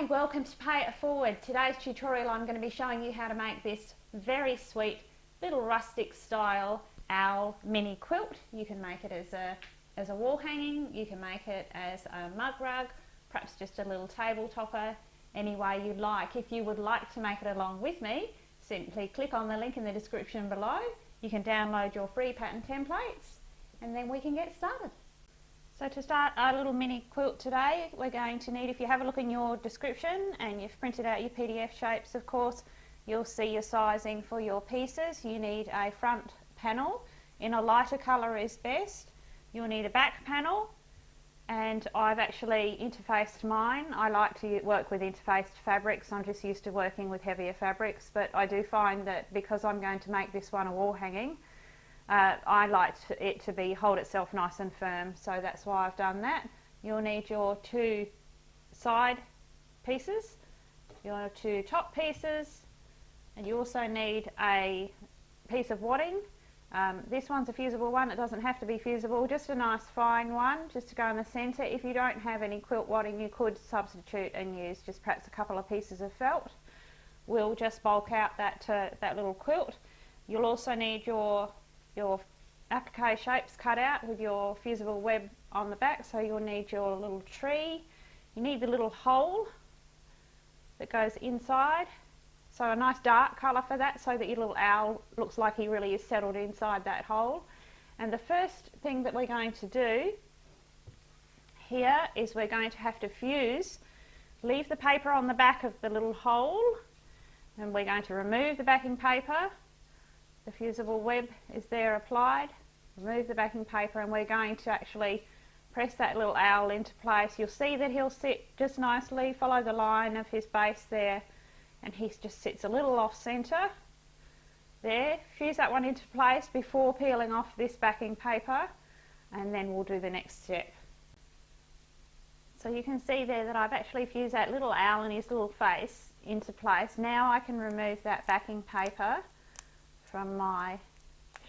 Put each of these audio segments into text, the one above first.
welcome to Pay It Forward. Today's tutorial I'm going to be showing you how to make this very sweet little rustic style owl mini quilt. You can make it as a wall hanging, you can make it as a mug rug, perhaps just a little table topper, any way you like. If you would like to make it along with me, simply click on the link in the description below. You can download your free pattern templates and then we can get started. So to start our little mini quilt today, we're going to need, if you have a look in your description and you've printed out your PDF shapes, of course, you'll see your sizing for your pieces. You need a front panel, in a lighter colour is best. You'll need a back panel, and I've actually interfaced mine. I like to work with interfaced fabrics. I'm just used to working with heavier fabrics, but I do find that because I'm going to make this one a wall hanging, I like it to hold itself nice and firm, so that's why I've done that. You'll need your two side pieces, your two top pieces, and you also need a piece of wadding. This one's a fusible one. It doesn't have to be fusible, just a nice fine one just to go in the centre. If you don't have any quilt wadding, you could substitute and use just perhaps a couple of pieces of felt. We'll just bulk out that little quilt. You'll also need your applique shapes cut out with your fusible web on the back, so you'll need your little tree. You need the little hole that goes inside, so a nice dark colour for that, so that your little owl looks like he really is settled inside that hole. And the first thing that we're going to do here is we're going to have to fuse, leave the paper on the back of the little hole, and we're going to remove the backing paper. The fusible web is there applied. Remove the backing paper, and we're going to actually press that little owl into place. You'll see that he'll sit just nicely, follow the line of his base there, and he just sits a little off centre there. Fuse that one into place before peeling off this backing paper, and then we'll do the next step. So you can see there that I've actually fused that little owl and his little face into place. Now I can remove that backing paper from my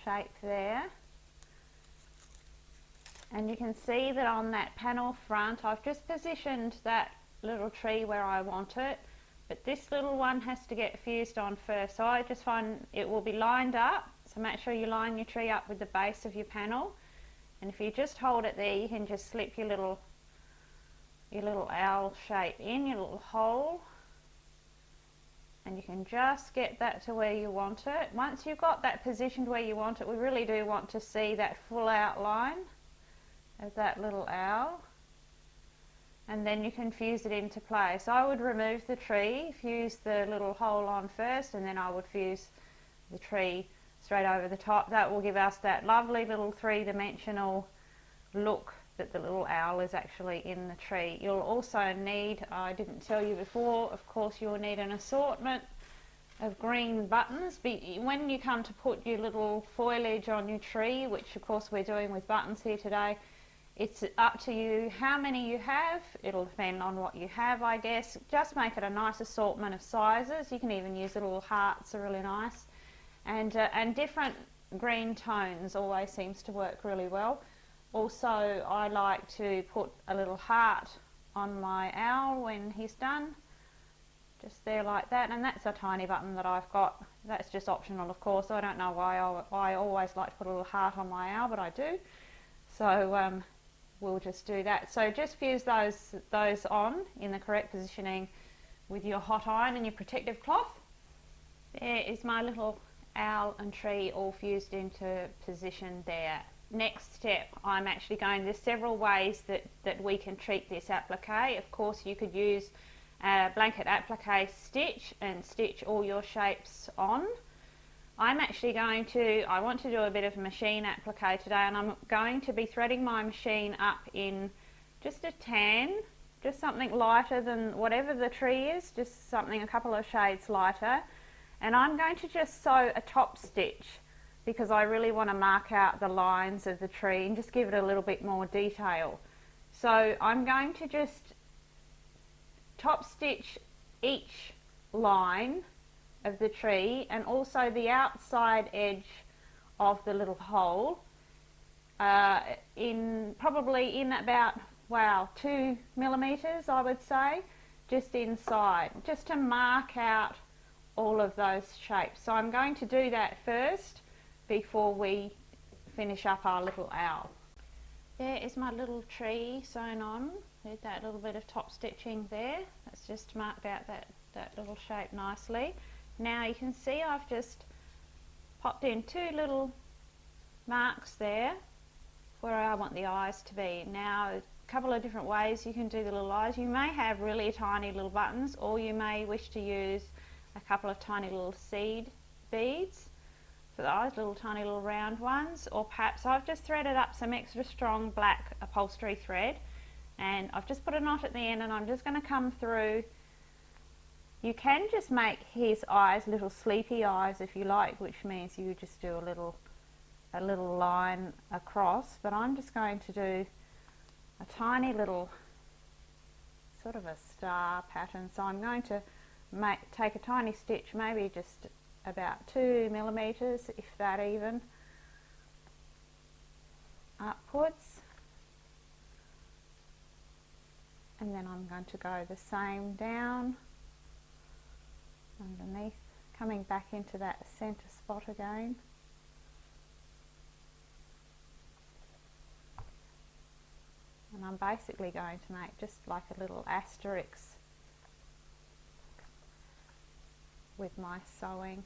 shape there, and you can see that on that panel front I've just positioned that little tree where I want it, but this little one has to get fused on first, so I just find it will be lined up, so make sure you line your tree up with the base of your panel, and if you just hold it there you can just slip your little owl shape in, your little hole, and you can just get that to where you want it. Once you've got that positioned where you want it, we really do want to see that full outline of that little owl, and then you can fuse it into place. I would remove the tree, fuse the little hole on first, and then I would fuse the tree straight over the top. That will give us that lovely little three-dimensional look that the little owl is actually in the tree. You'll also need, I didn't tell you before, of course you'll need an assortment of green buttons. When you come to put your little foliage on your tree, which of course we're doing with buttons here today, it's up to you how many you have. It'll depend on what you have, I guess. Just make it a nice assortment of sizes. You can even use little hearts, are really nice, and different green tones always seems to work really well. Also, I like to put a little heart on my owl when he's done, just there like that, and that's a tiny button that I've got. That's just optional, of course. I don't know why I always like to put a little heart on my owl, but I do. So we'll just do that. So just fuse those on in the correct positioning with your hot iron and your protective cloth. There is my little owl and tree all fused into position there. Next step, I'm actually there's several ways that we can treat this applique. Of course you could use a blanket applique stitch and stitch all your shapes on. I'm actually I want to do a bit of machine applique today, and I'm going to be threading my machine up in just a tan, just something lighter than whatever the tree is, just something a couple of shades lighter, and I'm going to just sew a top stitch, because I really want to mark out the lines of the tree and just give it a little bit more detail. So I'm going to just top stitch each line of the tree and also the outside edge of the little hole probably in about 2 millimeters, I would say, just inside, just to mark out all of those shapes. So I'm going to do that first before we finish up our little owl. There is my little tree sewn on with that little bit of top stitching there. That's just marked out that little shape nicely. Now you can see I've just popped in two little marks there where I want the eyes to be. Now a couple of different ways you can do the little eyes. You may have really tiny little buttons, or you may wish to use a couple of tiny little seed beads for the eyes, little tiny little round ones, or perhaps I've just threaded up some extra strong black upholstery thread and I've just put a knot at the end, and I'm just going to come through. You can just make his eyes little sleepy eyes if you like, which means you just do a little line across, but I'm just going to do a tiny little sort of a star pattern. So I'm going to take a tiny stitch, maybe just about 2 millimeters, if that even, upwards, and then I'm going to go the same down underneath, coming back into that center spot again. And I'm basically going to make just like a little asterisk with my sewing,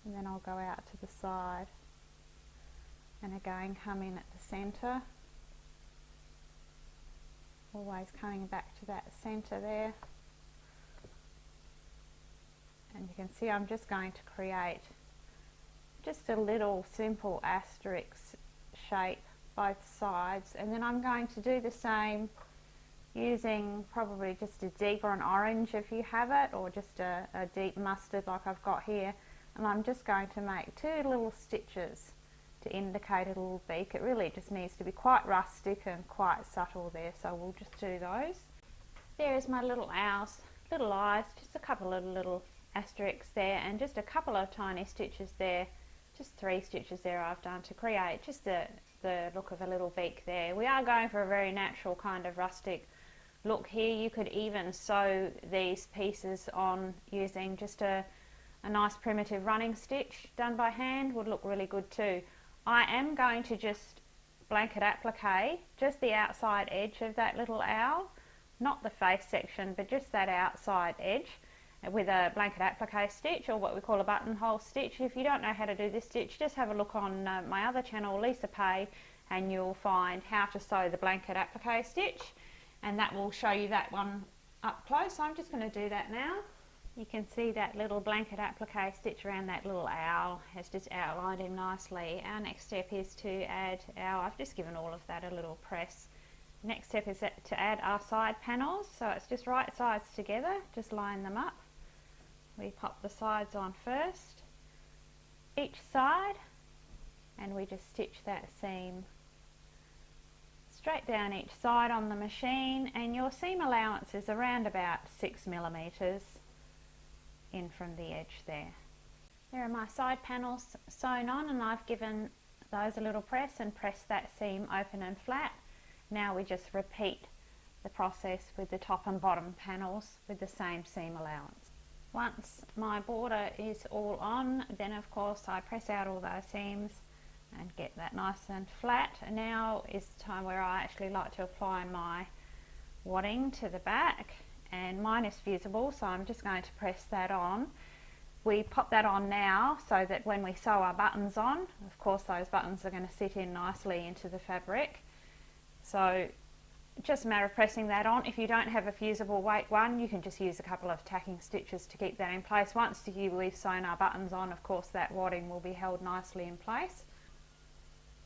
and then I'll go out to the side and again come in at the center, always coming back to that center there. And you can see I'm just going to create just a little simple asterisk shape both sides, and then I'm going to do the same using probably just a deep or an orange if you have it, or just a deep mustard like I've got here, and I'm just going to make 2 little stitches to indicate a little beak. It really just needs to be quite rustic and quite subtle there, so we'll just do those. There's my little owl's little eyes, just a couple of little asterisks there, and just a couple of tiny stitches there, just 3 stitches there I've done to create just the look of a little beak there. We are going for a very natural kind of rustic look here. You could even sew these pieces on using just a nice primitive running stitch done by hand, would look really good too. I am going to just blanket applique just the outside edge of that little owl, not the face section, but just that outside edge with a blanket applique stitch, or what we call a buttonhole stitch. If you don't know how to do this stitch, just have a look on my other channel, Lisa Pay, and you'll find how to sew the blanket applique stitch, and that will show you that one up close. I'm just going to do that now. You can see that little blanket applique stitch around that little owl has just outlined him nicely. Our next step is to add I've just given all of that a little press. Next step is to add our side panels, so it's just right sides together, just line them up. We pop the sides on first, each side, and we just stitch that seam straight down each side on the machine, and your seam allowance is around about 6 millimeters in from the edge there. There are my side panels sewn on, and I've given those a little press and pressed that seam open and flat. Now we just repeat the process with the top and bottom panels with the same seam allowance. Once my border is all on, then of course I press out all those seams and get that nice and flat. And now is the time where I actually like to apply my wadding to the back, and mine is fusible, so I'm just going to press that on. We pop that on now so that when we sew our buttons on, of course those buttons are going to sit in nicely into the fabric. So just a matter of pressing that on. If you don't have a fusible weight one, you can just use a couple of tacking stitches to keep that in place. Once we've sewn our buttons on, of course that wadding will be held nicely in place.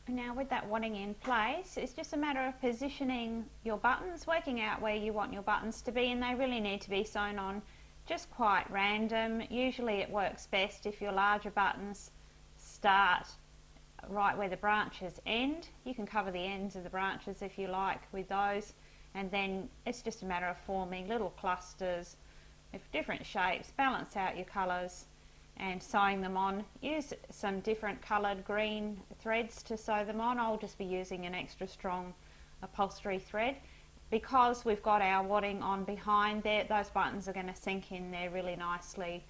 And now with that wadding in place, it's just a matter of positioning your buttons, working out where you want your buttons to be, and they really need to be sewn on just quite random. Usually it works best if your larger buttons start right where the branches end. You can cover the ends of the branches if you like with those, and then it's just a matter of forming little clusters of different shapes, balance out your colours and sewing them on. Use some different coloured green threads to sew them on. I'll just be using an extra strong upholstery thread. because we've got our wadding on behind there, those buttons are going to sink in there really nicely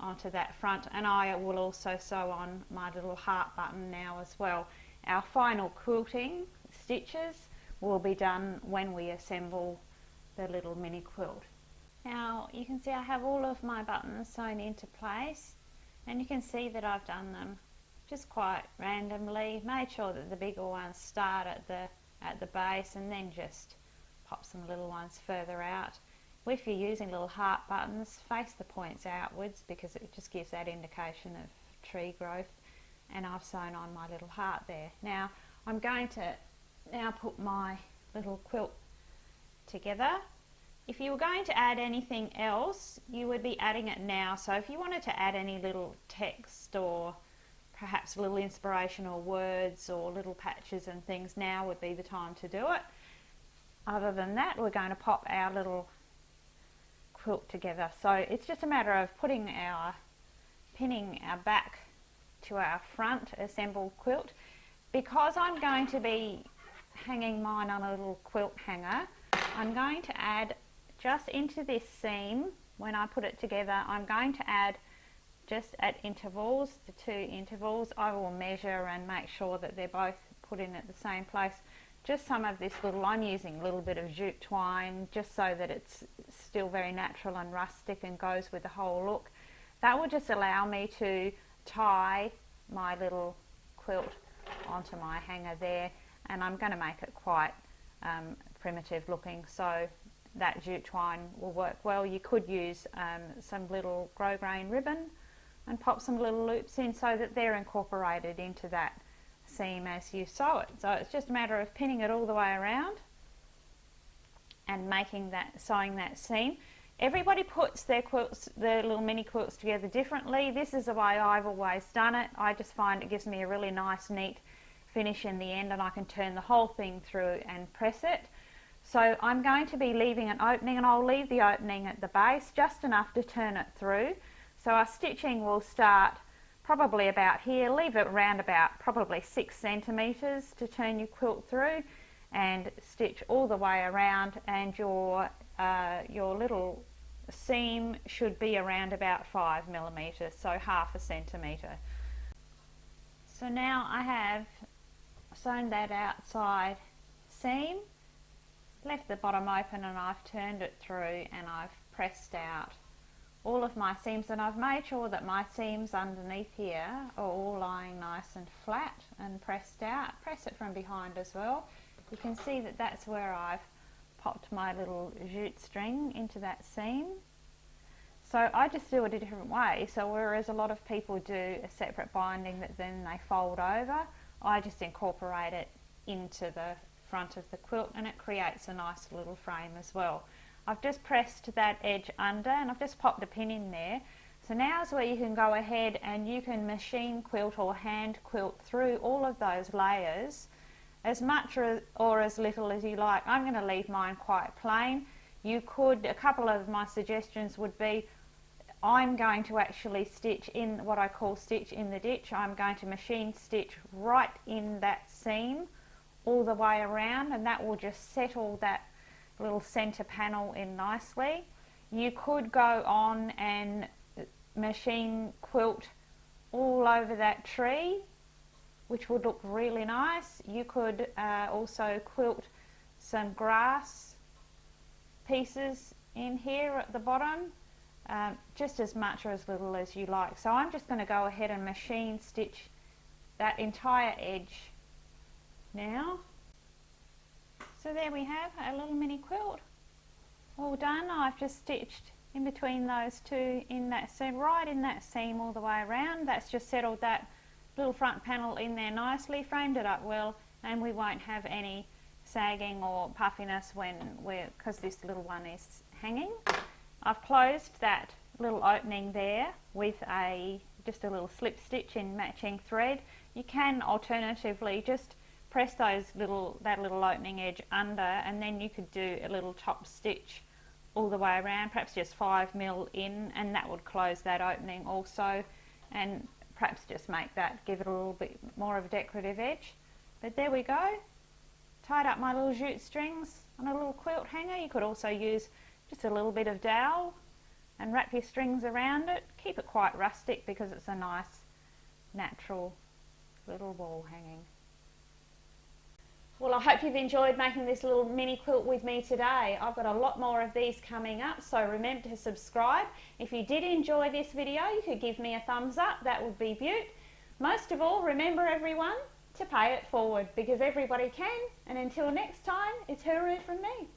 onto that front, and I will also sew on my little heart button now as well. Our final quilting stitches will be done when we assemble the little mini quilt. Now you can see I have all of my buttons sewn into place, and you can see that I've done them just quite randomly, made sure that the bigger ones start at the base and then just pop some little ones further out. If you're using little heart buttons, face the points outwards because it just gives that indication of tree growth, and I've sewn on my little heart there. Now I'm going to now put my little quilt together. If you were going to add anything else, you would be adding it now. So if you wanted to add any little text or perhaps little inspirational words or little patches and things, now would be the time to do it. Other than that, we're going to pop our little quilt together. So it's just a matter of pinning our back to our front assembled quilt. Because I'm going to be hanging mine on a little quilt hanger, I'm going to add just into this seam, when I put it together, I'm going to add just at intervals, the 2 intervals, I will measure and make sure that they're both put in at the same place. Just some of this little, I'm using a little bit of jute twine just so that it's still very natural and rustic and goes with the whole look. That will just allow me to tie my little quilt onto my hanger there, and I'm going to make it quite primitive looking, so that jute twine will work well. You could use some little grosgrain ribbon and pop some little loops in so that they're incorporated into that seam as you sew it. So it's just a matter of pinning it all the way around and sewing that seam. Everybody puts their quilts, their little mini quilts together differently. This is the way I've always done it. I just find it gives me a really nice neat finish in the end, and I can turn the whole thing through and press it. So I'm going to be leaving an opening, and I'll leave the opening at the base just enough to turn it through. So our stitching will start probably about here, leave it around about probably 6 centimeters to turn your quilt through, and stitch all the way around, and your little seam should be around about 5 millimeters, so ½ centimeter. So now I have sewn that outside seam, left the bottom open, and I've turned it through, and I've pressed out all of my seams, and I've made sure that my seams underneath here are all lying nice and flat and pressed out. Press it from behind as well. You can see that that's where I've popped my little jute string into that seam. So I just do it a different way. So whereas a lot of people do a separate binding that then they fold over, I just incorporate it into the front of the quilt, and it creates a nice little frame as well. I've just pressed that edge under, and I've just popped a pin in there. So now is where you can go ahead and you can machine quilt or hand quilt through all of those layers as much or as little as you like. I'm going to leave mine quite plain. You could, a couple of my suggestions would be, I'm going to actually stitch in what I call stitch in the ditch. I'm going to machine stitch right in that seam all the way around, and that will just settle that little center panel in nicely. You could go on and machine quilt all over that tree, which would look really nice. You could also quilt some grass pieces in here at the bottom, just as much or as little as you like. So I'm just going to go ahead and machine stitch that entire edge now. So there we have a little mini quilt all done. I've just stitched in between those two in that seam, right in that seam all the way around. That's just settled that little front panel in there nicely, framed it up well, and we won't have any sagging or puffiness because this little one is hanging. I've closed that little opening there with just a little slip stitch in matching thread. You can alternatively just press that little opening edge under, and then you could do a little top stitch all the way around, perhaps just 5 mil in, and that would close that opening also, and perhaps just give it a little bit more of a decorative edge. But there we go. tied up my little jute strings on a little quilt hanger. You could also use just a little bit of dowel and wrap your strings around it. Keep it quite rustic because it's a nice natural little wall hanging. Well, I hope you've enjoyed making this little mini quilt with me today. I've got a lot more of these coming up, so remember to subscribe. If you did enjoy this video, you could give me a thumbs up. That would be beaut. Most of all, remember everyone to pay it forward, because everybody can. And until next time, it's hooroo from me.